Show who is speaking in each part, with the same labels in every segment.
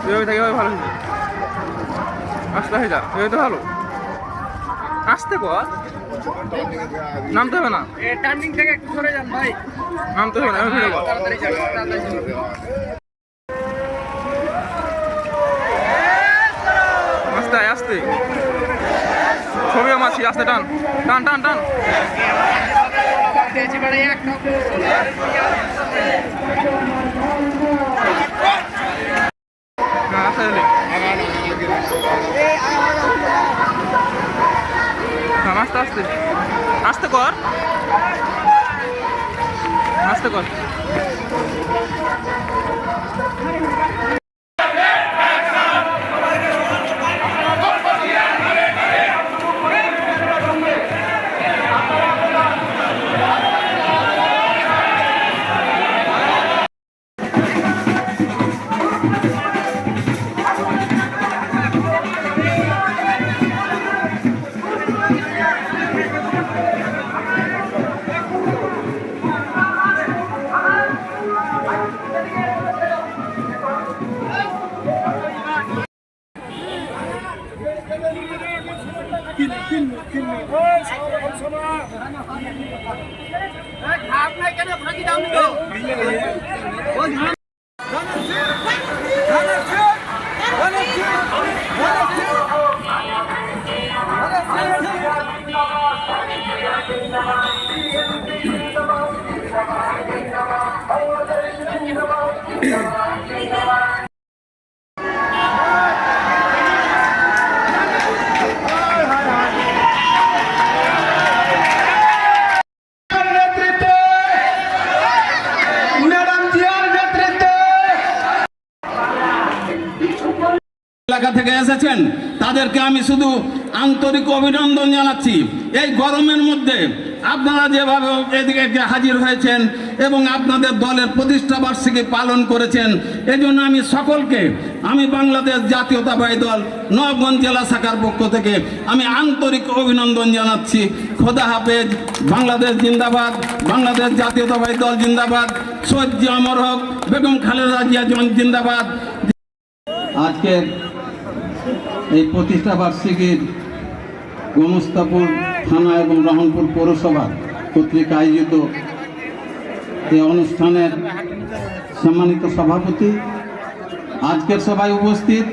Speaker 1: এভাবে থাকে ভালো আস্তে হয়ে যা এভাবে তো ভালো আসতে কর নামতে হবে না
Speaker 2: টার্নিং থেকে একটু সরে যান ভাই
Speaker 1: নামতে হবে না ভিডিও কর
Speaker 2: তাড়াতাড়ি যাবেন
Speaker 1: আস্তে আস্তে ছবিও মাছি আস্তে টান টান টান টান আস্তে আস্তে আস্তে কর আস্তে কর
Speaker 3: এলাকা থেকে এসেছেন তাদেরকে আমি শুধু আন্তরিক অভিনন্দন জানাচ্ছি। এই গরমের মধ্যে আপনারা যেভাবে এদিকে হাজির হয়েছেন এবং আপনাদের দলের প্রতিষ্ঠা বার্ষিকী পালন করেছেন, এজন্য আমি সকলকে আমি বাংলাদেশ জাতীয়তাবাদী দল নবাবগঞ্জ জেলা শাখার পক্ষ থেকে আমি আন্তরিক অভিনন্দন জানাচ্ছি। খোদা হাফেজ। বাংলাদেশ জিন্দাবাদ, বাংলাদেশ জাতীয়তাবাদী দল জিন্দাবাদ, শহীদ জিয়া অমর হক, বেগম খালেদা জিয়া জিন্দাবাদ। আজকের এই প্রতিষ্ঠা বার্ষিকীর গোমস্তাপুর থানা এবং রহনপুর পৌরসভা কর্তৃক আয়োজিত এই অনুষ্ঠানের সম্মানিত সভাপতি, আজকের সভায় উপস্থিত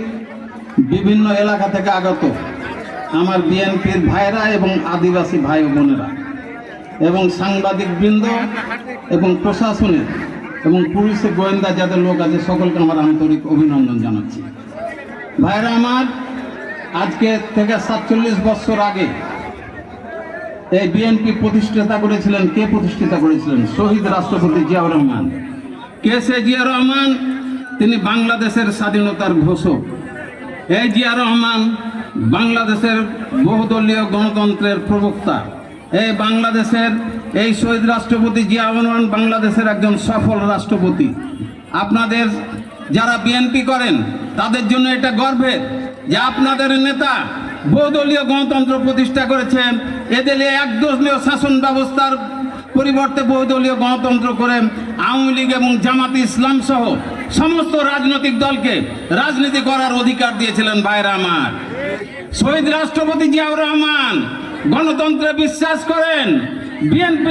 Speaker 3: বিভিন্ন এলাকা থেকে আগত আমার বিএনপির ভাইরা এবং আদিবাসী ভাই ও বোনেরা এবং সাংবাদিক বৃন্দ এবং প্রশাসনের এবং পুলিশের গোয়েন্দা যাদের লোক আছে সকলকে আমার আন্তরিক অভিনন্দন জানাচ্ছি। ভাইরা আমার, আজকে থেকে 47 বছর আগে এই বিএনপি প্রতিষ্ঠাতা করেছিলেন। কে প্রতিষ্ঠাতা করেছিলেন? শহীদ রাষ্ট্রপতি জিয়াউর রহমান। কে সে জিয়াউর রহমান? তিনি বাংলাদেশের স্বাধীনতার ঘোষক। এই জিয়াউর রহমান বাংলাদেশের বহুদলীয় গণতন্ত্রের প্রবক্তা। এই বাংলাদেশের এই শহীদ রাষ্ট্রপতি জিয়াউর রহমান বাংলাদেশের একজন সফল রাষ্ট্রপতি। আপনাদের যারা বিএনপি করেন তাদের জন্য এটা গর্বের যে আপনাদের নেতা বহুদলীয় গণতন্ত্র প্রতিষ্ঠা করেছেন। এদের একদলীয় শাসন ব্যবস্থার পরিবর্তে বহুদলীয় গণতন্ত্র করে আওয়ামী লীগ এবং জামাতে ইসলাম সহ সমস্ত রাজনৈতিক দলকে রাজনীতি করার অধিকার দিয়েছিলেন। ভাইরা আমার, শহীদ রাষ্ট্রপতি জিয়াউর রহমান গণতন্ত্রে বিশ্বাস করেন। বিএনপি